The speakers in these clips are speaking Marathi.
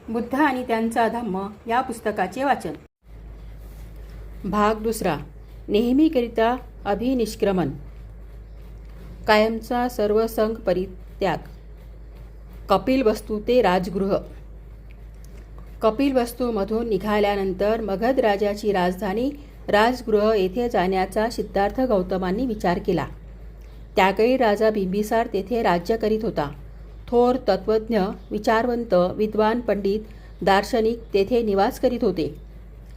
बुद्ध आणि त्यांचा धम्म या पुस्तकाचे वाचन. भाग दुसरा. नेहमीकरिता अभिनिष्क्रमण. कायमचा सर्व संग परित्याग. कपिलवस्तू ते राजगृह. कपिलवस्तूमधून निघाल्यानंतर मगध राजाची राजधानी राजगृह येथे जाण्याचा सिद्धार्थ गौतमांनी विचार केला. त्याकाळी राजा बिंबिसार तेथे राज्य करीत होता. थोर तत्त्वज्ञ, विचारवंत, विद्वान, पंडित, दार्शनिक तेथे निवास करीत होते.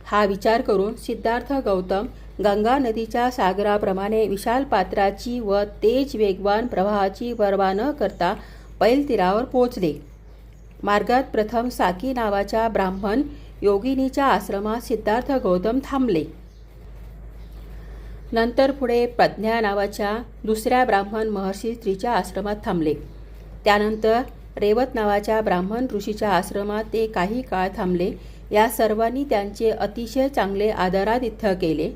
हा विचार करून सिद्धार्थ गौतम गंगा नदीच्या सागराप्रमाणे विशाल पात्राची व तेज वेगवान प्रवाहाची पर्वा न करता पैल तीरावर पोचले. मार्गात प्रथम साकी नावाच्या ब्राह्मण योगिनीच्या आश्रमात सिद्धार्थ गौतम थांबले. नंतर पुढे प्रज्ञा नावाच्या दुसऱ्या ब्राह्मण महर्षी स्त्रीच्या आश्रमात थांबले. त्यानंतर रेवत नावाच्या ब्राह्मण ऋषीच्या आश्रमात ते काही काळ थांबले. या सर्वांनी त्यांचे अतिशय चांगले आदरातिथ्य केले.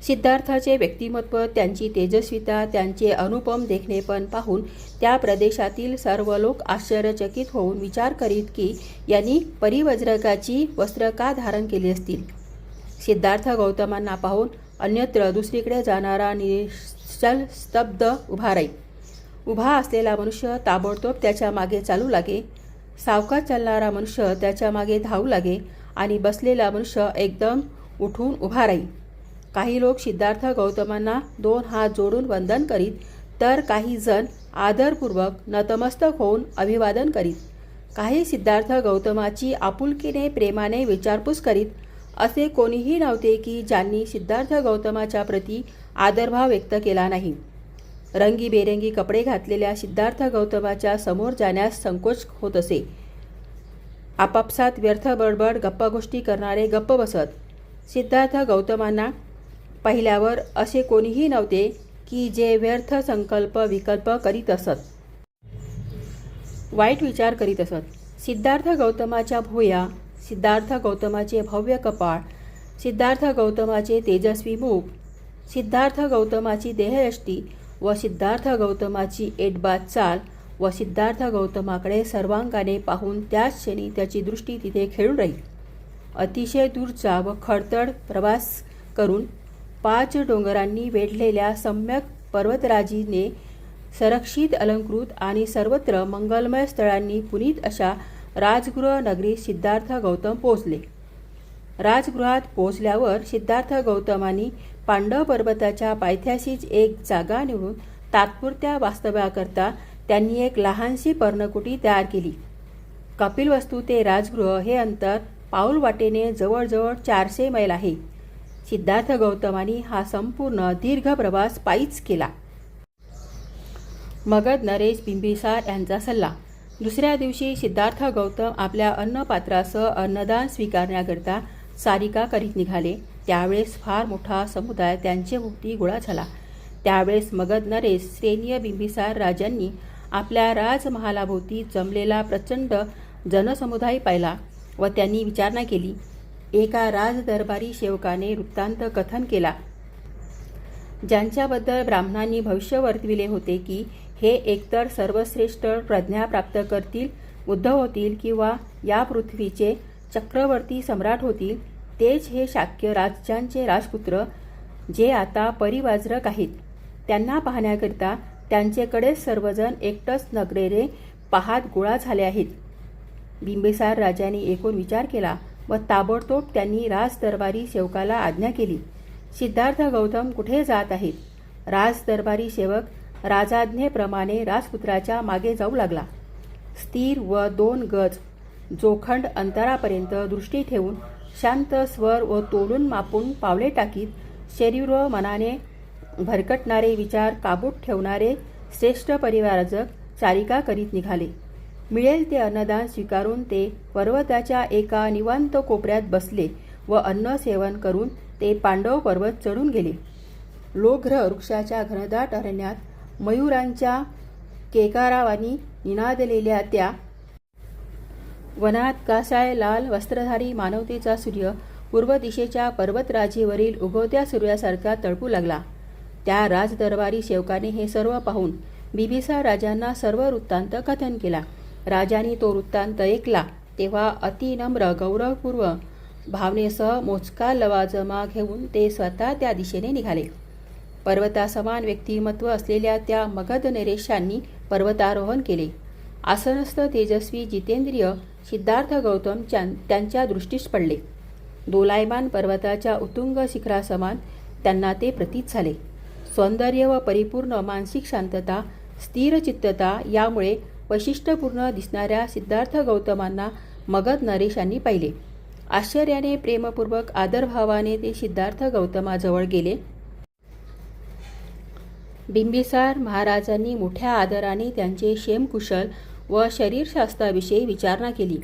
सिद्धार्थाचे व्यक्तिमत्व, त्यांची तेजस्विता, त्यांचे अनुपम देखणेपण पाहून त्या प्रदेशातील सर्व लोक आश्चर्यचकित होऊन विचार करीत की यांनी परिवज्रकाची वस्त्र का धारण केली असतील. सिद्धार्थ गौतमांना पाहून अन्यत्र दुसरीकडे जाणारा निश्चल स्तब्ध उभा राही. उभा असलेला मनुष्य ताबडतोब त्याच्या मागे चालू लागे. सावकाश चालणारा मनुष्य त्याच्या मागे धावू लागे आणि बसलेला मनुष्य एकदम उठून उभा राही. काही लोक सिद्धार्थ गौतमांना दोन हात जोडून वंदन करीत, तर काही जण आदरपूर्वक नतमस्तक होऊन अभिवादन करीत. काही सिद्धार्थ गौतमाची आपुलकीने प्रेमाने विचारपूस करीत. असे कोणीही नव्हते की ज्यांनी सिद्धार्थ गौतमाच्या प्रती आदरभाव व्यक्त केला नाही. रंगीबेरंगी कपडे घातलेल्या सिद्धार्थ गौतमाच्या समोर जाण्यास संकोच होत असे. आपापसात व्यर्थ बडबड गप्पागोष्टी करणारे गप्प बसत. सिद्धार्थ गौतमांना पाहिल्यावर असे कोणीही नव्हते की जे व्यर्थ संकल्प विकल्प करीत असत, वाईट विचार करीत असत. सिद्धार्थ गौतमाच्या भुवया, सिद्धार्थ गौतमाचे भव्य कपाळ, सिद्धार्थ गौतमाचे तेजस्वी मुख, सिद्धार्थ गौतमाची देहयष्टी व सिद्धार्थ गौतमाची एटबाज चाल व सिद्धार्थ गौतमाकडे सर्वांगाने पाहून त्याच क्षणी त्याची दृष्टी तिथे खेळून राहील. अतिशय दूरचा व खडतड प्रवास करून 5 डोंगरांनी वेढलेल्या सम्यक पर्वतराजीने संरक्षित, अलंकृत आणि सर्वत्र मंगलमय स्थळांनी पुनीत अशा राजगृह नगरीत सिद्धार्थ गौतम पोहोचले. राजगृहात पोहोचल्यावर सिद्धार्थ गौतमांनी पांडव पर्वताच्या पायथ्याशीच एक जागा निवडून तात्पुरत्या वास्तव्याकरता त्यांनी एक लहानशी पर्णकुटी तयार केली. कपिलवस्तू ते राजगृह हे अंतर पाऊल वाटेने जवळजवळ 400 मैल आहे. सिद्धार्थ गौतमांनी हा संपूर्ण दीर्घ प्रवास पायीच केला. मगध नरेश बिंबिसार यांचा सल्ला. दुसऱ्या दिवशी सिद्धार्थ गौतम आपल्या अन्नपात्रासह अन्नदान स्वीकारण्याकरता सारिका करीत निघाले. त्यावेळेस फार मोठा समुदाय त्यांच्या भोवती गोळा झाला. त्यावेळेस मगध नरेश श्रेणीय बिंबिसार राजांनी आपल्या राजमहालाभोवती जमलेला प्रचंड जनसमुदाय पाहिला व त्यांनी विचारणा केली. एका राजदरबारी सेवकाने वृत्तांत कथन केला, ज्यांच्याबद्दल ब्राह्मणांनी भविष्य वर्तविले होते की हे एकतर सर्वश्रेष्ठ प्रज्ञा प्राप्त करतील, बुद्ध होतील किंवा या पृथ्वीचे चक्रवर्ती सम्राट होतील, तेच हे शाक्य राज्यांचे राजपुत्र जे आता परिवाज्रक आहेत. त्यांना पाहण्याकरिता त्यांचेकडे सर्वजण एकटच नगरेने पाहात गोळा झाले आहेत. बिंबिसार राजांनी एकूण विचार केला व ताबडतोब त्यांनी राजदरबारी सेवकाला आज्ञा केली. सिद्धार्थ गौतम कुठे जात आहेत? राजदरबारी सेवक राजाज्ञेप्रमाणे राजपुत्राच्या मागे जाऊ लागला. स्थिर व 2 गज जोखंड अंतरापर्यंत दृष्टी ठेवून शांत स्वर व तोलून मापून पावले टाकीत शरीर व मनाने भरकटणारे विचार काबूत ठेवणारे श्रेष्ठ परिवारजक चारिका करीत निघाले. मिळेल ते अन्नदान स्वीकारून ते पर्वताच्या एका निवांत कोपऱ्यात बसले व अन्न सेवन करून ते पांडव पर्वत चढून गेले. लोघ्र वृक्षाच्या घनदाट अरण्यात मयूरांच्या केकारावानी निनादलेल्या त्या वनात कासाय लाल वस्त्रधारी मानवतेचा सूर्य पूर्व दिशेच्या पर्वतराजीवरील उगवत्या सूर्यासारखा तळपू लागला. त्या राजदरबारी सेवकाने हे सर्व पाहून बिंबिसार राजांना सर्व वृत्तांत कथन केला. राजाने तो वृत्तांत ऐकला तेव्हा अतिनम्र गौरवपूर्व भावनेसह मोजका लवाजमा घेऊन ते स्वतः त्या दिशेने निघाले. पर्वतासमान व्यक्तिमत्व असलेल्या त्या मगध नरेशांनी पर्वतारोहण केले. आसनस्थ तेजस्वी जितेंद्रिय सिद्धार्थ गौतम त्यांच्या दृष्टीस पडले. दोलायमान पर्वताच्या उत्तुंग शिखरासमान त्यांना ते प्रतीत झाले. सौंदर्य व परिपूर्ण मानसिक शांतता, स्थिरचित्तता यामुळे वैशिष्ट्यपूर्ण दिसणाऱ्या सिद्धार्थ गौतमांना मगध नरेशांनी पाहिले. आश्चर्याने प्रेमपूर्वक आदरभावाने ते सिद्धार्थ गौतमाजवळ गेले. बिंबिसार महाराजांनी मोठ्या आदराने त्यांचे क्षेमकुशल व शरीरशास्त्राविषयी विचारणा केली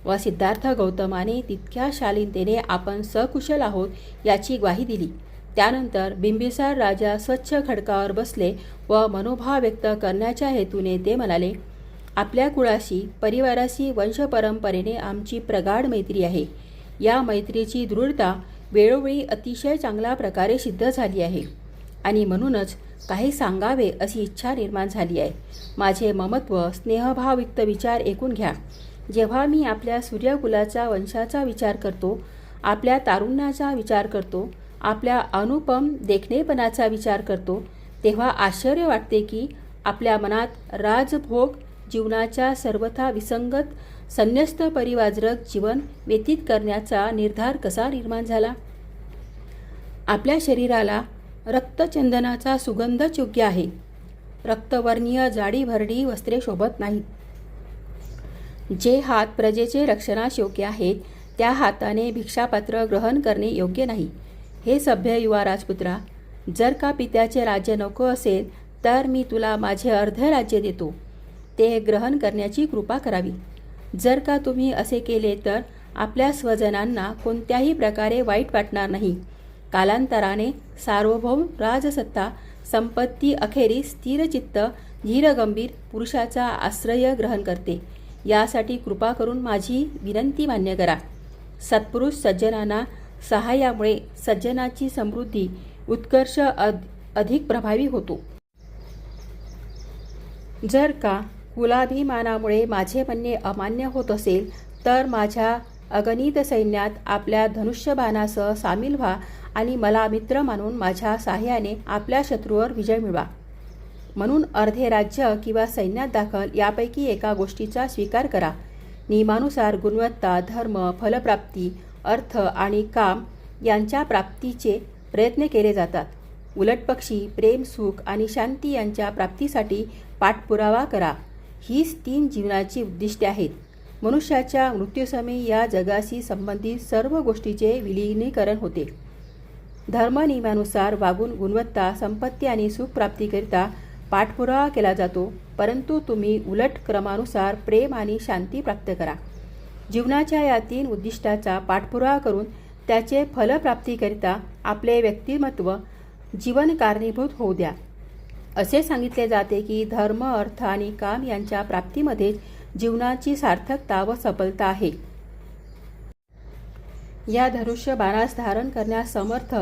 व सिद्धार्थ गौतमाने तितक्या शालीनतेने आपण सकुशल आहोत याची ग्वाही दिली. त्यानंतर बिंबिसार राजा स्वच्छ खडकावर बसले व मनोभाव व्यक्त करण्याच्या हेतूने ते म्हणाले, आपल्या कुळाशी परिवाराशी वंशपरंपरेने आमची प्रगाढ मैत्री आहे. या मैत्रीची दृढता वेळोवेळी अतिशय चांगल्या प्रकारे सिद्ध झाली आहे आणि म्हणूनच काही सांगावे अशी इच्छा निर्माण झाली आहे. माझे ममत्व स्नेहभावयुक्त विचार ऐकून घ्या. जेव्हा मी आपल्या सूर्यकुलाच्या वंशाचा विचार करतो, आपल्या तारुण्याचा विचार करतो, आपल्या अनुपम देखणेपणाचा विचार करतो, तेव्हा आश्चर्य वाटते की आपल्या मनात राजभोग जीवनाच्या सर्वथा विसंगत संन्यस्त परिवाजक जीवन व्यतीत करण्याचा निर्धार कसा निर्माण झाला. आपल्या शरीराला रक्तचंदनाचा सुगंधच योग्य आहे. रक्तवर्णीय जाडी भरडी वस्त्रे शोभत नाहीत. जे हात प्रजेचे रक्षणास योग्य आहेत त्या हाताने भिक्षापात्र ग्रहण करणे योग्य नाही. हे सभ्य युवा राजपुत्रा, जर का पित्याचे राज्य नको असेल तर मी तुला माझे अर्धे राज्य देतो. ते ग्रहण करण्याची कृपा करावी. जर का तुम्ही असे केले तर आपल्या स्वजनांना कोणत्याही प्रकारे वाईट वाटणार नाही. कालांतराने सार्वभौम राजसत्ता संपत्ती अखेरीस स्थिरचित्त धीरगंभीर पुरुषाचा आश्रय ग्रहण करते. यासाठी कृपा करून माझी विनंती मान्य करा. सत्पुरुष सज्जनांना सहाय्यामुळे सज्जनाची समृद्धी उत्कर्ष अधिक प्रभावी होतो. जर का कुलाभिमानामुळे माझे म्हणणे अमान्य होत असेल तर माझ्या अगणित सैन्यात आपल्या धनुष्यबाणासह सामील व्हा आणि मला मित्र मानून माझ्या साह्याने आपल्या शत्रूवर विजय मिळवा. म्हणून अर्धे राज्य किंवा सैन्यात दाखल यापैकी एका गोष्टीचा स्वीकार करा. नियमानुसार गुणवत्ता, धर्म, फलप्राप्ती, अर्थ आणि काम यांच्या प्राप्तीचे प्रयत्न केले जातात. उलटपक्षी प्रेम, सुख आणि शांती यांच्या प्राप्तीसाठी पाठपुरावा करा. हीच 3 जीवनाची उद्दिष्टे आहेत. मनुष्याच्या मृत्यूसमयी या जगाशी संबंधित सर्व गोष्टीचे विलीनीकरण होते. धर्मनियमानुसार वागून गुणवत्ता, संपत्ती आणि सुखप्राप्तीकरिता पाठपुरावा केला जातो, परंतु तुम्ही उलट क्रमानुसार प्रेम आणि शांती प्राप्त करा. जीवनाच्या या 3 उद्दिष्टाचा पाठपुरावा करून त्याचे फलप्राप्तीकरिता आपले व्यक्तिमत्व जीवन कारणीभूत होऊ द्या. असे सांगितले जाते की धर्म, अर्थ आणि काम यांच्या प्राप्तीमध्ये जीवनाची सार्थकता व सफलता आहे. या धनुष्य बाणास धारण करण्यास समर्थ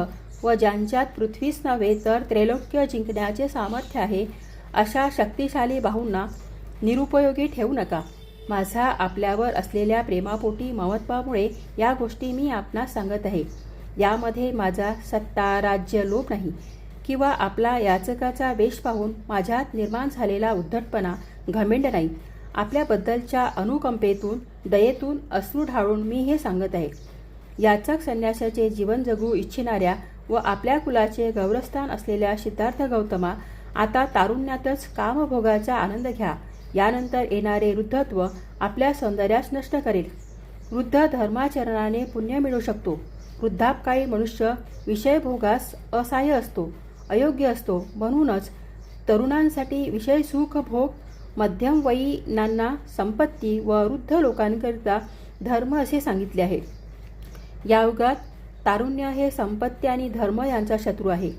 व ज्यांच्यात पृथ्वीच नव्हे तर त्रैलोक्य जिंकण्याचे सामर्थ्य आहे अशा शक्तिशाली बाहूंना निरुपयोगी ठेवू नका. माझा आपल्यावर असलेल्या प्रेमापोटी ममत्वामुळे या गोष्टी मी आपणास सांगत आहे. यामध्ये माझा सत्ता, राज्य, लोभ नाही किंवा आपला याचकाचा वेश पाहून माझ्यात निर्माण झालेला उद्धटपणा, घमेंड नाही. आपल्याबद्दलच्या अनुकंपेतून, दयेतून अश्रू ढाळून मी हे सांगत आहे. याचक संन्यासाचे जीवन जगू इच्छिणाऱ्या व आपल्या कुलाचे गौरवस्थान असलेल्या सिद्धार्थ गौतमा, आता तारुण्यातच कामभोगाचा आनंद घ्या. यानंतर येणारे वृद्धत्व आपल्या सौंदर्यास नष्ट करेल. वृद्ध धर्माचरणाने पुण्य मिळू शकतो. वृद्धापकाळी मनुष्य विषयभोगास असहाय्य असतो, अयोग्य असतो. म्हणूनच तरुणांसाठी विषय सुख भोग, मध्यमवयीनांना संपत्ती व वृद्ध लोकांकरिता धर्म असे सांगितले आहे. या युगात तारुण्य हे संपत्ती आणि धर्म यांचा शत्रू आहे.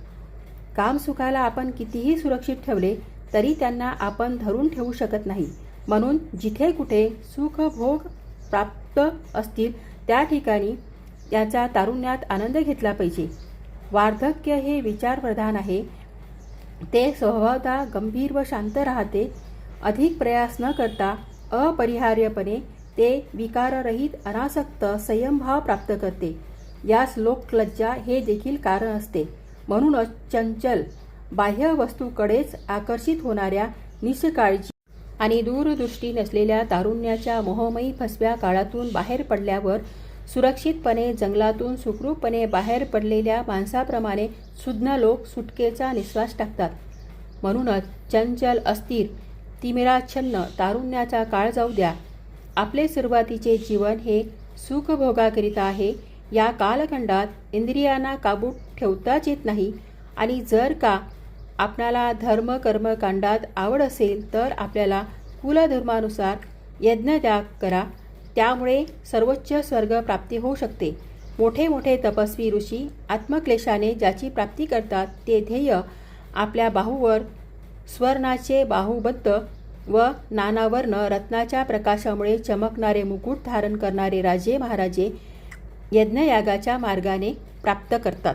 कामसुखाला आपण कितीही सुरक्षित ठेवले तरी त्यांना आपण धरून ठेवू शकत नाही. म्हणून जिथे कुठे सुख भोग प्राप्त असतील त्या ठिकाणी याचा तारुण्यात आनंद घेतला पाहिजे. वार्धक्य हे विचारप्रधान आहे. ते स्वभावतः गंभीर व शांत राहते. अधिक प्रयास न करता अपरिहार्यपणे ते विकाररहित अनासक्त संयमभाव प्राप्त करते. यास लोकलज्जा हे देखील कारण असते. म्हणूनच चंचल बाह्य वस्तूकडेच आकर्षित होणाऱ्या निष्काळजी आणि दूरदृष्टी नसलेल्या तारुण्याच्या मोहमयी फसव्या काळातून बाहेर पडल्यावर सुरक्षितपणे जंगलातून सुखरूपपणे बाहेर पडलेल्या माणसाप्रमाणे सुज्ञ लोक सुटकेचा निश्वास टाकतात. म्हणूनच चंचल अस्थिर तिमिराच्छन्न तारुण्याचा काळ जाऊ द्या. आपले सुरुवातीचे जीवन हे सुखभोगाकरिता आहे. या कालखंडात इंद्रियांना काबूत ठेवताच येत नाही. आणि जर का आपणाला धर्म कर्मकांडात आवड असेल तर आपल्याला कुलधर्मानुसार यज्ञत्याग करा. त्यामुळे सर्वोच्च स्वर्ग प्राप्ती होऊ शकते. मोठे मोठे तपस्वी ऋषी आत्मक्लेशाने ज्याची प्राप्ती करतात ते ध्येय आपल्या बाहूवर स्वर्णाचे बाहुबद्ध व नानावर्ण रत्नाच्या प्रकाशामुळे चमकणारे मुकुट धारण करणारे राजे महाराजे यज्ञयागाच्या मार्गाने प्राप्त करतात.